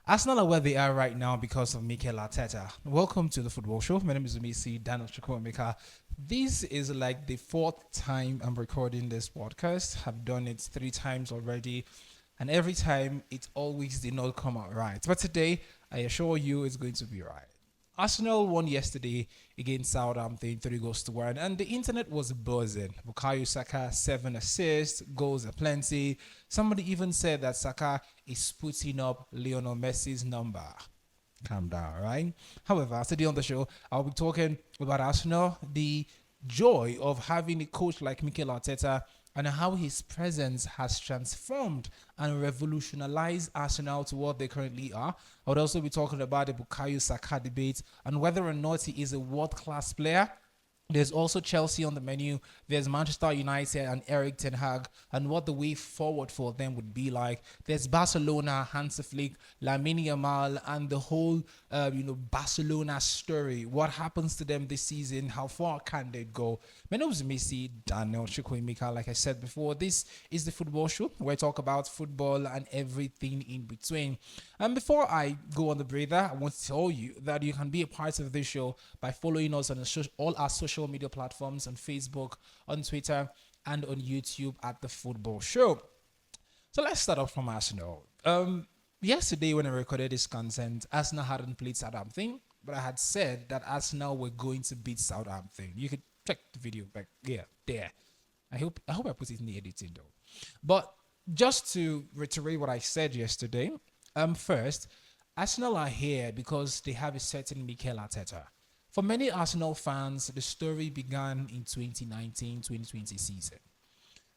Arsenal are where they are right now because of Mikel Arteta. Welcome to the Football Show. My name is Umisi Daniel Chukwuemeka. This is like the fourth time I'm recording this podcast. I've done it three times already, and every time it always did not come out right. But today, I assure you it's going to be right. Arsenal won yesterday against Southampton, 3 goals to 1, and the internet was buzzing. Bukayo Saka, 7 assists, goals aplenty. Somebody even said that Saka is putting up Lionel Messi's number. Calm down, right? However, today on the show, I'll be talking about Arsenal, the joy of having a coach like Mikel Arteta, and how his presence has transformed and revolutionized Arsenal to what they currently are. I would also be talking about the Bukayo Saka debate and whether or not he is a world-class player. There's also Chelsea on the menu. There's Manchester United and Eric Ten Hag and what the way forward for them would be like. There's Barcelona, Hansi Flick, Lamine Yamal, and the whole, Barcelona story. What happens to them this season? How far can they go? My name is Missy Daniel Chukwuemeka. Like I said before, this is the football show where I talk about football and everything in between. And before I go on the breather, I want to tell you that you can be a part of this show by following us on all our social media platforms on Facebook, on Twitter, and on YouTube at The Football Show. So let's start off from Arsenal. Yesterday when I recorded this content, Arsenal hadn't played Southampton, but I had said that Arsenal were going to beat Southampton. You could check the video back there. I hope I put it in the editing though. But just to reiterate what I said yesterday, first, Arsenal are here because they have a certain Mikel Arteta. For many Arsenal fans, the story began in 2019-2020 season.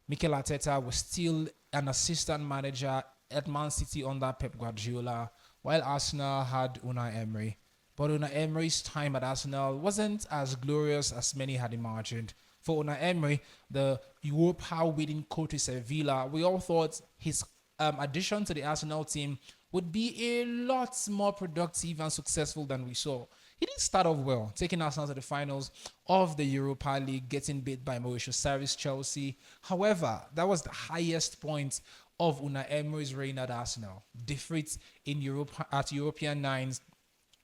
Mikel Arteta was still an assistant manager at Man City under Pep Guardiola, while Arsenal had Unai Emery. But Unai Emery's time at Arsenal wasn't as glorious as many had imagined. For Unai Emery, the Europa-winning coach of Sevilla, we all thought his addition to the Arsenal team would be a lot more productive and successful than we saw. He didn't start off well, taking Arsenal to the finals of the Europa League, getting beat by Mauricio Sarri's Chelsea. However, that was the highest point of Unai Emery's reign at Arsenal. Defeats in Europe at European Nines.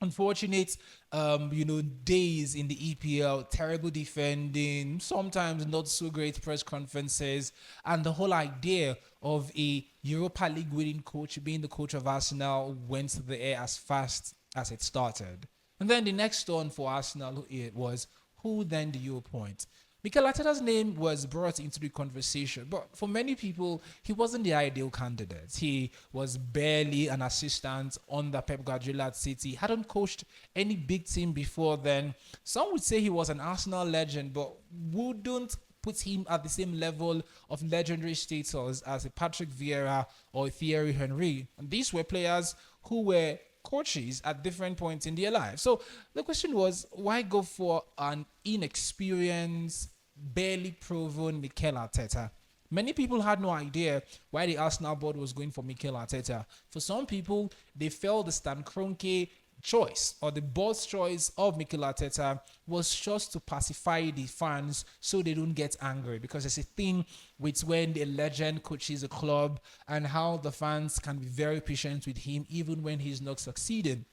Unfortunate, days in the EPL, terrible defending, sometimes not so great press conferences, and the whole idea of a Europa League winning coach being the coach of Arsenal went to the air as fast as it started. And then the next one for Arsenal it was, who then do you appoint? Mikel Arteta's name was brought into the conversation, but for many people, he wasn't the ideal candidate. He was barely an assistant under Pep Guardiola at City, hadn't coached any big team before then. Some would say he was an Arsenal legend, but wouldn't put him at the same level of legendary status as a Patrick Vieira or a Thierry Henry. And these were players who were coaches at different points in their lives. So the question was, why go for an inexperienced, barely proven Mikel Arteta? Many people had no idea why the Arsenal board was going for Mikel Arteta. For some people, they felt the Stan Kroenke choice or the board's choice of Mikel Arteta was just to pacify the fans so they don't get angry, because there's a thing with when the legend coaches a club and how the fans can be very patient with him even when he's not succeeding.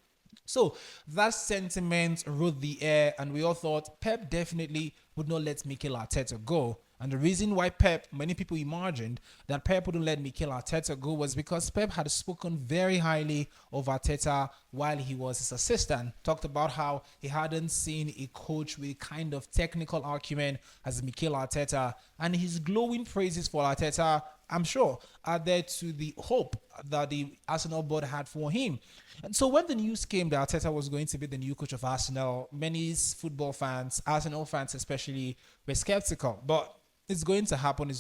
So that sentiment rode the air, and we all thought Pep definitely would not let Mikel Arteta go. And the reason why many people imagined that Pep wouldn't let Mikel Arteta go was because Pep had spoken very highly of Arteta while he was his assistant. Talked about how he hadn't seen a coach with a kind of technical acumen as Mikel Arteta. And his glowing praises for Arteta, I'm sure, added to the hope that the Arsenal board had for him. And so when the news came that Arteta was going to be the new coach of Arsenal, many football fans, Arsenal fans especially, were skeptical. But it's going to happen.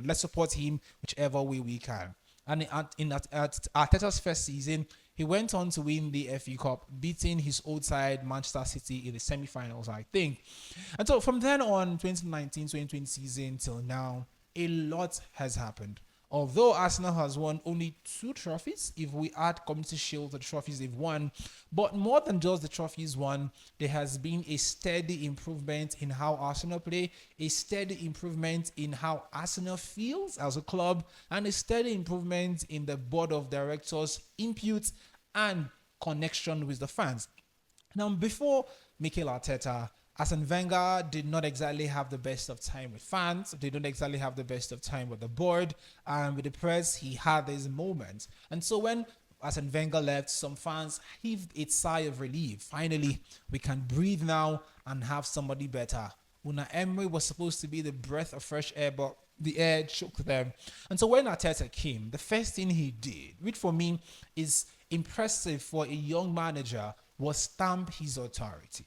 Let's support him whichever way we can. And at Arteta's first season, he went on to win the FA Cup, beating his old side, Manchester City, in the semi-finals, I think. And so from then on, 2019-2020 season till now, a lot has happened. Although Arsenal has won only 2 trophies, if we add Community Shield to the trophies they've won, but more than just the trophies won, there has been a steady improvement in how Arsenal play, a steady improvement in how Arsenal feels as a club, and a steady improvement in the board of directors' input and connection with the fans. Now, before Mikel Arteta, Arsene Wenger did not exactly have the best of time with fans. Did not exactly have the best of time with the board and with the press. He had his moments, and so when Arsene Wenger left, some fans heaved a sigh of relief. Finally, we can breathe now and have somebody better. Una Emery was supposed to be the breath of fresh air, but the air shook them. And so when Arteta came, the first thing he did, which for me is impressive for a young manager, was stamp his authority.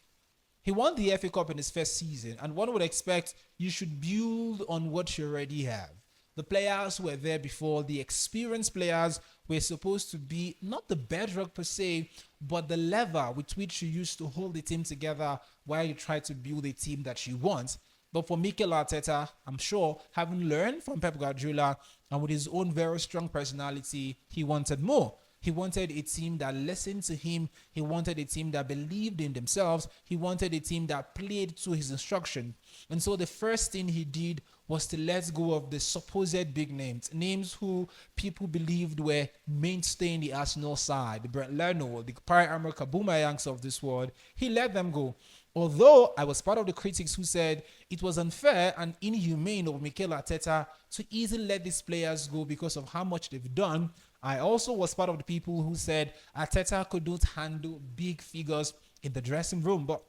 He won the FA Cup in his first season, and one would expect you should build on what you already have. The players who were there before, the experienced players, were supposed to be not the bedrock per se, but the lever with which you used to hold the team together while you try to build a team that you want. But for Mikel Arteta, I'm sure, having learned from Pep Guardiola and with his own very strong personality, he wanted more. He wanted a team that listened to him. He wanted a team that believed in themselves. He wanted a team that played to his instruction. And so the first thing he did was to let go of the supposed big names, names who people believed were mainstay in the Arsenal side, the Brent Leno, the Pierre-Emerick Aubameyang of this world. He let them go. Although I was part of the critics who said it was unfair and inhumane of Mikel Arteta to easily let these players go because of how much they've done, I also was part of the people who said Arteta could not handle big figures in the dressing room. But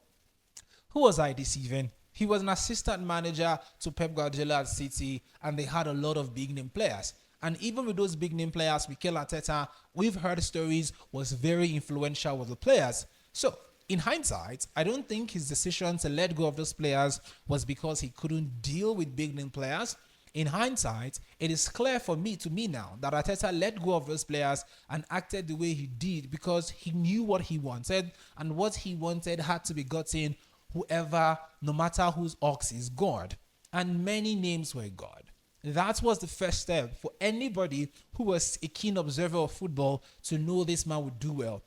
who was I deceiving? He was an assistant manager to Pep Guardiola at City, and they had a lot of big name players. And even with those big name players, Mikel Arteta, we've heard stories, was very influential with the players. So, in hindsight, I don't think his decision to let go of those players was because he couldn't deal with big name players. In hindsight, it is clear to me now that Arteta let go of those players and acted the way he did because he knew what he wanted, and what he wanted had to be gotten whoever, no matter whose ox is God. And many names were God. That was the first step for anybody who was a keen observer of football to know this man would do well.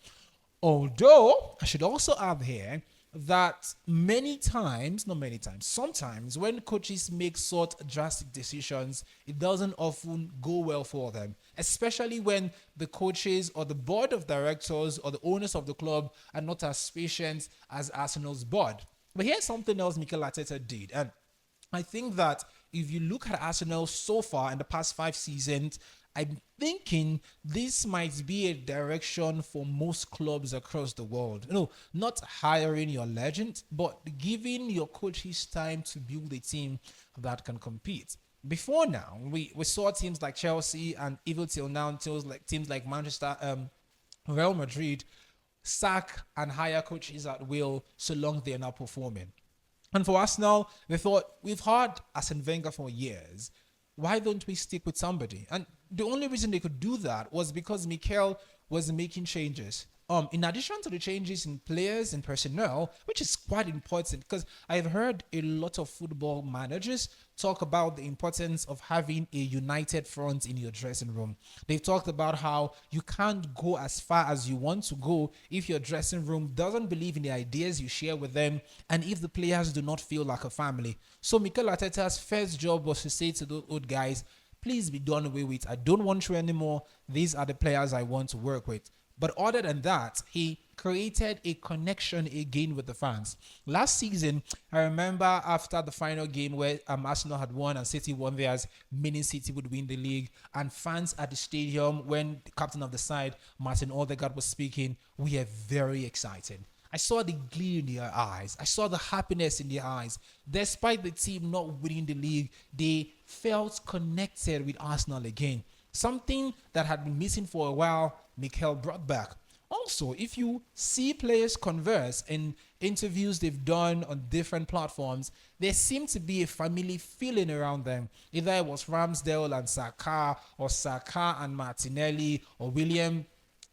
Although, I should also add here that sometimes when coaches make such drastic decisions, it doesn't often go well for them, especially when the coaches or the board of directors or the owners of the club are not as patient as Arsenal's board. But here's something else Mikel Arteta did, and I think that if you look at Arsenal so far in the past 5 seasons, I'm thinking this might be a direction for most clubs across the world. Not hiring your legend, but giving your coaches time to build a team that can compete. Before now, we saw teams like Chelsea and even till now, teams like Manchester, Real Madrid, sack and hire coaches at will so long they are not performing. And for Arsenal, they thought, we've had Arsene Wenger for years. Why don't we stick with somebody? And the only reason they could do that was because Mikel was making changes. In addition to the changes in players and personnel, which is quite important, because I've heard a lot of football managers talk about the importance of having a united front in your dressing room. They've talked about how you can't go as far as you want to go if your dressing room doesn't believe in the ideas you share with them, and if the players do not feel like a family. So Mikel Arteta's first job was to say to those old guys, please be done away with. I don't want you anymore. These are the players I want to work with. But other than that, he created a connection again with the fans. Last season, I remember after the final game where Arsenal had won and City won theirs, meaning City would win the league, and fans at the stadium, when the captain of the side, Martin Odegaard, was speaking, we are very excited. I saw the glee in their eyes. I saw the happiness in their eyes. Despite the team not winning the league, they felt connected with Arsenal again. Something that had been missing for a while, Mikel brought back. Also, if you see players converse in interviews they've done on different platforms, there seemed to be a family feeling around them. Either it was Ramsdale and Saka, or Saka and Martinelli, or William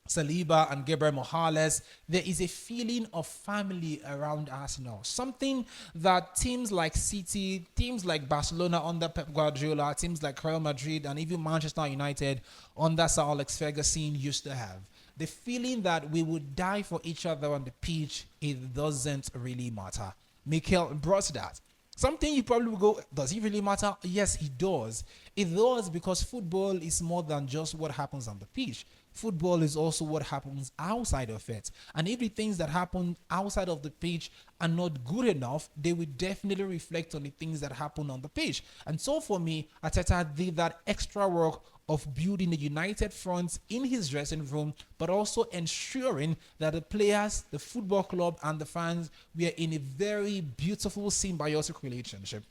Saliba and Gabriel Morales. There is a feeling of family around Arsenal. Something that teams like City, teams like Barcelona under Pep Guardiola, teams like Real Madrid, and even Manchester United under Sir Alex Ferguson used to have. The feeling that we would die for each other on the pitch, it doesn't really matter. Mikel brought that. Something you probably will go, does it really matter? Yes, it does. It does because football is more than just what happens on the pitch. Football is also what happens outside of it. And if the things that happen outside of the pitch are not good enough, they will definitely reflect on the things that happen on the pitch. And so for me, Arteta did that extra work of building a united front in his dressing room, but also ensuring that the players, the football club, and the fans were in a very beautiful symbiotic relationship.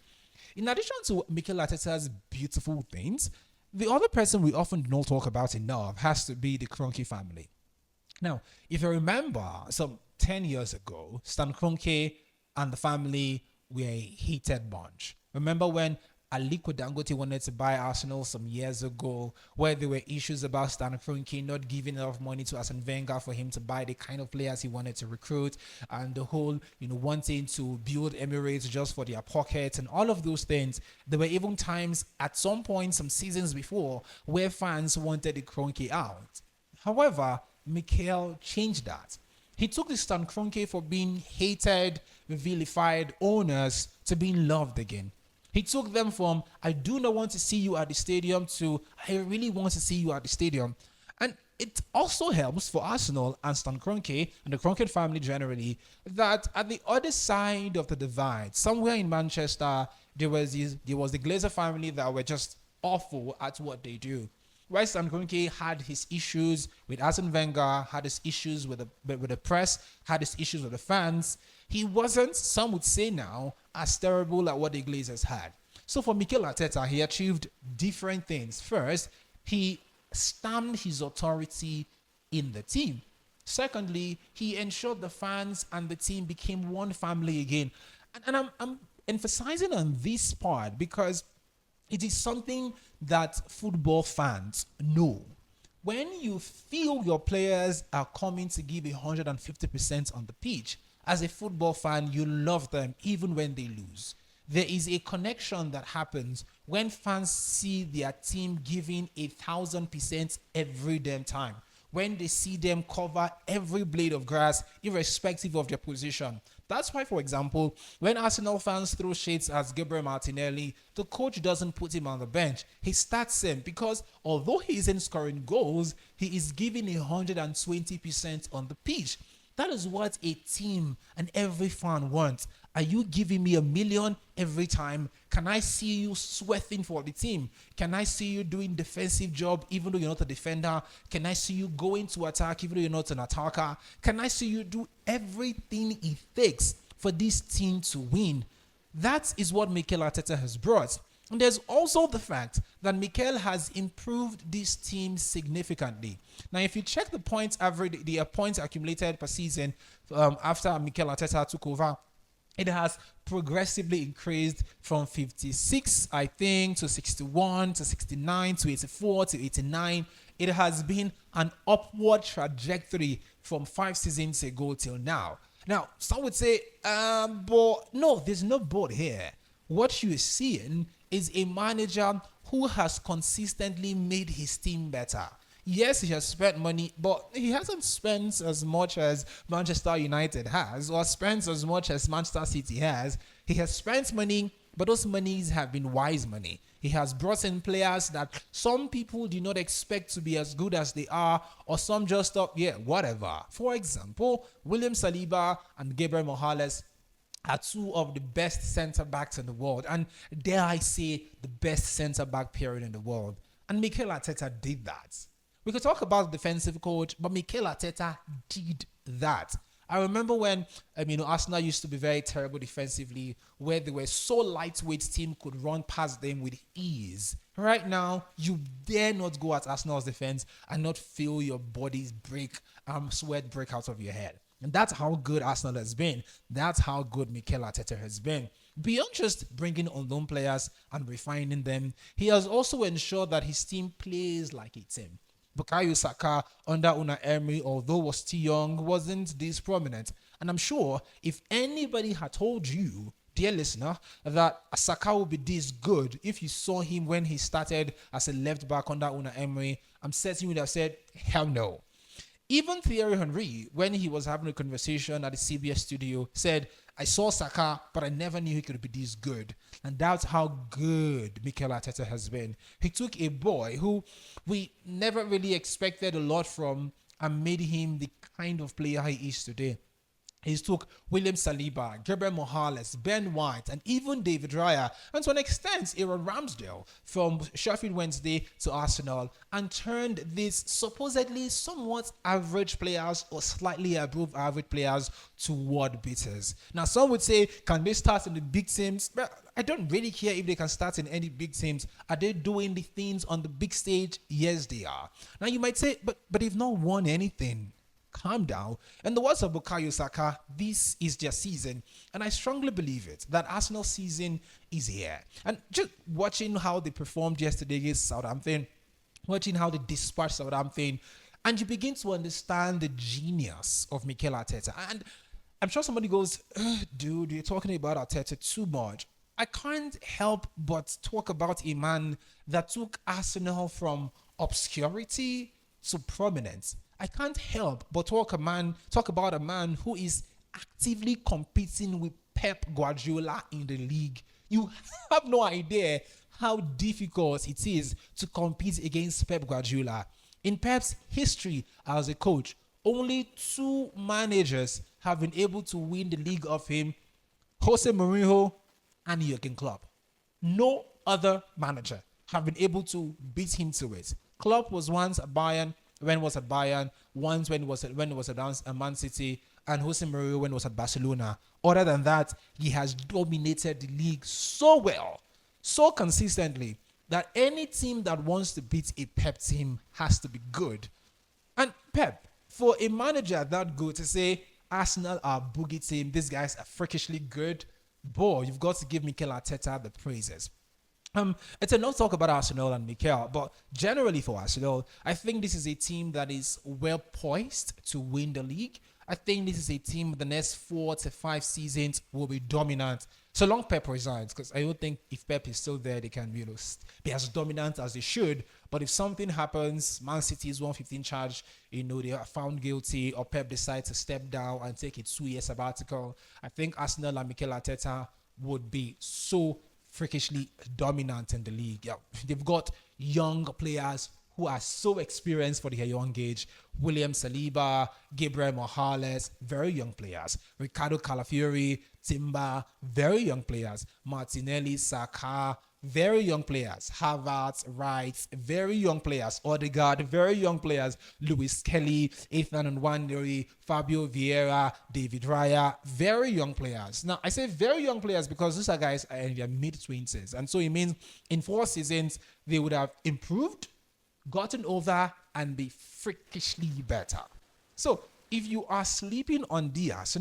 In addition to Mikel Arteta's beautiful things, the other person we often don't talk about enough has to be the Kroenke family. Now, if you remember, some 10 years ago, Stan Kroenke and the family were a heated bunch. Remember when Aliko Dangote wanted to buy Arsenal some years ago, where there were issues about Stan Kroenke not giving enough money to Arsene Wenger for him to buy the kind of players he wanted to recruit, and the whole, wanting to build Emirates just for their pockets and all of those things. There were even times at some point, some seasons before, where fans wanted the Kroenke out. However, Mikel changed that. He took the Stan Kroenke for being hated, vilified owners to being loved again. He took them from, I do not want to see you at the stadium, to, I really want to see you at the stadium. And it also helps for Arsenal and Stan Kroenke and the Kroenke family generally that at the other side of the divide, somewhere in Manchester, there was the Glazer family that were just awful at what they do. While Stan Kroenke had his issues with Arsene Wenger, had his issues with the press, had his issues with the fans, he wasn't, some would say now, as terrible at what the Glazers had. So for Mikel Arteta, he achieved different things. First, he stamped his authority in the team. Secondly, he ensured the fans and the team became one family again. And I'm emphasizing on this part because it is something that football fans know. When you feel your players are coming to give 150% on the pitch, as a football fan, you love them even when they lose. There is a connection that happens when fans see their team giving 1,000% every damn time. When they see them cover every blade of grass, irrespective of their position. That's why, for example, when Arsenal fans throw shades at Gabriel Martinelli, the coach doesn't put him on the bench. He starts him because although he isn't scoring goals, he is giving 120% on the pitch. That is what a team and every fan wants. Are you giving me 1 million every time? Can I see you sweating for the team? Can I see you doing defensive job even though you're not a defender? Can I see you going to attack even though you're not an attacker? Can I see you do everything it takes for this team to win? That is what Mikel Arteta has brought. And there's also the fact that Mikel has improved this team significantly. Now, if you check the points average, the points accumulated per season after Mikel Arteta took over, it has progressively increased from 56, I think, to 61, to 69, to 84, to 89. It has been an upward trajectory from 5 seasons ago till now. Now, some would say, but no, there's no but here. What you're seeing is a manager who has consistently made his team better. Yes, he has spent money, but he hasn't spent as much as Manchester United has, or spent as much as Manchester City has. He has spent money, but those monies have been wise money. He has brought in players that some people do not expect to be as good as they are, or some just thought, yeah, whatever. For example, William Saliba and Gabriel Morales are two of the best centre-backs in the world, and dare I say, the best centre-back period in the world. And Mikel Arteta did that. We could talk about the defensive coach, but Mikel Arteta did that. I remember when Arsenal used to be very terrible defensively, where they were so lightweight team could run past them with ease. Right now, you dare not go at Arsenal's defense and not feel your bodies sweat break out of your head. And that's how good Arsenal has been. That's how good Mikel Arteta has been. Beyond just bringing on loan players and refining them, he has also ensured that his team plays like a team. Bukayo Saka under Unai Emery, although was still young, wasn't this prominent. And I'm sure if anybody had told you, dear listener, that Saka would be this good if you saw him when he started as a left back under Unai Emery, I'm certain you would have said, hell no. Even Thierry Henry, when he was having a conversation at the CBS studio, said, I saw Saka, but I never knew he could be this good. And that's how good Mikel Arteta has been. He took a boy who we never really expected a lot from and made him the kind of player he is today. He took William Saliba, Gabriel Morales, Ben White, and even David Raya, and to an extent, Aaron Ramsdale from Sheffield Wednesday to Arsenal, and turned these supposedly somewhat average players or slightly above average players to world beaters. Now, some would say, can they start in the big teams? But I don't really care if they can start in any big teams. Are they doing the things on the big stage? Yes, they are. Now, you might say, but they've not won anything. Calm down. In the words of Bukayo Saka, this is their season. And I strongly believe it, that Arsenal season is here. And just watching how they performed yesterday against Southampton, watching how they dispatched Southampton, and you begin to understand the genius of Mikel Arteta. And I'm sure somebody goes, dude, you're talking about Arteta too much. I can't help but talk about a man that took Arsenal from obscurity to prominence. I can't help but talk about a man who is actively competing with Pep Guardiola in the league. You have no idea how difficult it is to compete against Pep Guardiola. In Pep's history as a coach, only two managers have been able to win the league of him: Jose Mourinho and Jurgen Klopp. No other manager have been able to beat him to it. Klopp was once at Bayern, when was at Bayern, once when was at Man City, and Jose Mourinho when was at Barcelona. Other than that, he has dominated the league so well, so consistently, that any team that wants to beat a Pep team has to be good. And Pep, for a manager that good to say Arsenal are a boogie team, these guys are freakishly good, boy, you've got to give Mikel Arteta the praises. It's enough talk about Arsenal and Mikel, but generally for Arsenal, I think this is a team that is well poised to win the league. I think this is a team the next 4 to 5 seasons will be dominant. So long Pep resigns, because I don't think if Pep is still there, they can be as dominant as they should. But if something happens, Man City's 115 charge, they are found guilty, or Pep decides to step down and take a 2-year sabbatical, I think Arsenal and Mikel Arteta would be so freakishly dominant in the league. Yeah, they've got young players who are so experienced for their young age. William Saliba, Gabriel Morales, very young players. Ricardo Calafiori, Timber, very young players. Martinelli, Saka, very young players. Havertz, Wright, very young players. Odegaard, very young players. Lewis Kelly, Ethan Nwaneri, Fabio Vieira, David Raya, very young players. Now, I say very young players because these are guys in their mid-20s. And so it means in 4 seasons, they would have improved, gotten over, and be freakishly better. So if you are sleeping on Diaz,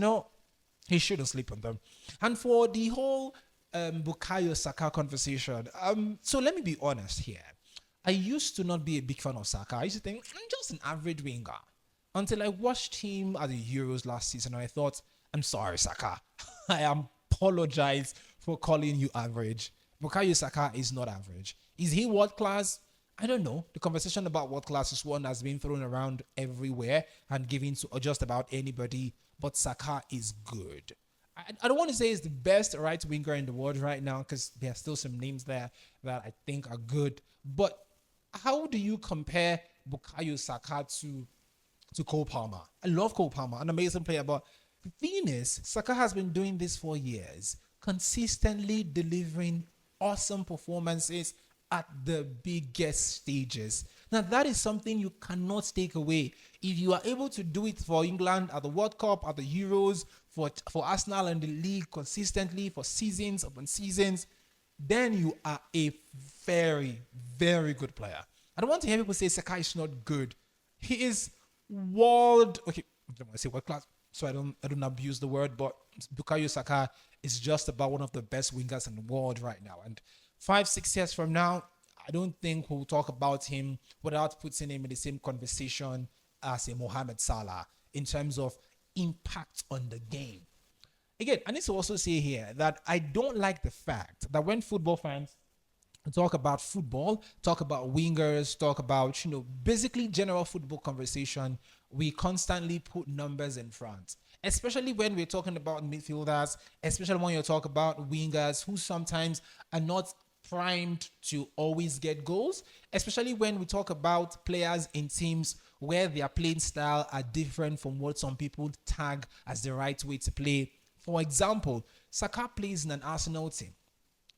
he shouldn't sleep on them. And for the whole Bukayo Saka conversation, so let me be honest here. I used to not be a big fan of Saka. I used to think, I'm just an average winger. Until I watched him at the Euros last season, and I thought, I'm sorry, Saka. I apologize for calling you average. Bukayo Saka is not average. Is he world class? I don't know. The conversation about world class is one that's been thrown around everywhere and given to just about anybody, but Saka is good. I don't want to say he's the best right winger in the world right now, because there are still some names there that I think are good. But how do you compare Bukayo Saka to Cole Palmer? I love Cole Palmer, an amazing player. But the thing is, Saka has been doing this for years, consistently delivering awesome performances at the biggest stages. Now, that is something you cannot take away. If you are able to do it for England at the World Cup, at the Euros, for Arsenal and the league consistently for seasons upon seasons, then you are a very, very good player. I don't want to hear people say Saka is not good. He is okay, I don't want to say world class, so I don't abuse the word, but Bukayo Saka is just about one of the best wingers in the world right now. And 5-6 years from now, I don't think we'll talk about him without putting him in the same conversation as a Mohamed Salah in terms of impact on the game. Again, I need to also say here that I don't like the fact that when football fans talk about football, talk about wingers, talk about, basically general football conversation, we constantly put numbers in front, especially when we're talking about midfielders, especially when you talk about wingers who sometimes are not primed to always get goals, especially when we talk about players in teams where their playing style are different from what some people tag as the right way to play. For example, Saka plays in an Arsenal team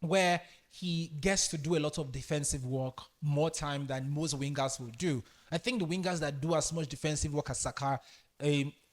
where he gets to do a lot of defensive work more time than most wingers will do. I think the wingers that do as much defensive work as Saka,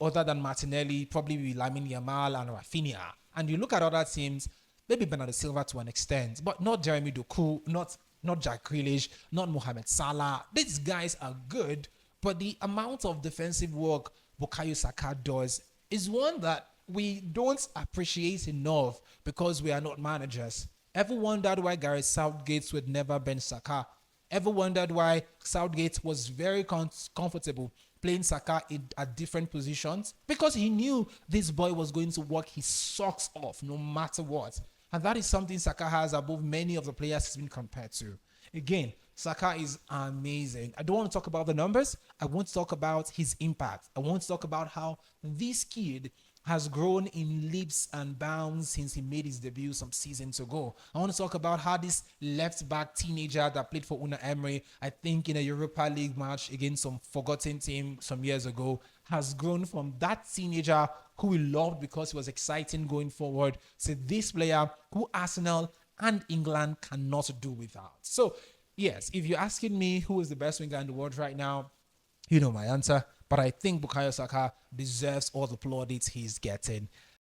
other than Martinelli, probably be Lamine Yamal and Rafinha. And you look at other teams, maybe Bernardo Silva to an extent, but not Jeremy Doku, not Jack Grealish, not Mohamed Salah. These guys are good, but the amount of defensive work Bukayo Saka does is one that we don't appreciate enough because we are not managers. Ever wondered why Gareth Southgate would never bench Saka? Ever wondered why Southgate was very comfortable playing Saka at different positions? Because he knew this boy was going to work his socks off no matter what. And that is something Saka has above many of the players he's been compared to. Again, Saka is amazing. I don't want to talk about the numbers. I want to talk about his impact. I want to talk about how this kid has grown in leaps and bounds since he made his debut some seasons ago. I want to talk about how this left back teenager that played for Una Emery, I think in a Europa League match against some forgotten team some years ago, has grown from that teenager who we loved because he was exciting going forward to this player who Arsenal and England cannot do without. So, yes, if you're asking me who is the best winger in the world right now, you know my answer. But I think Bukayo Saka deserves all the plaudits he's getting.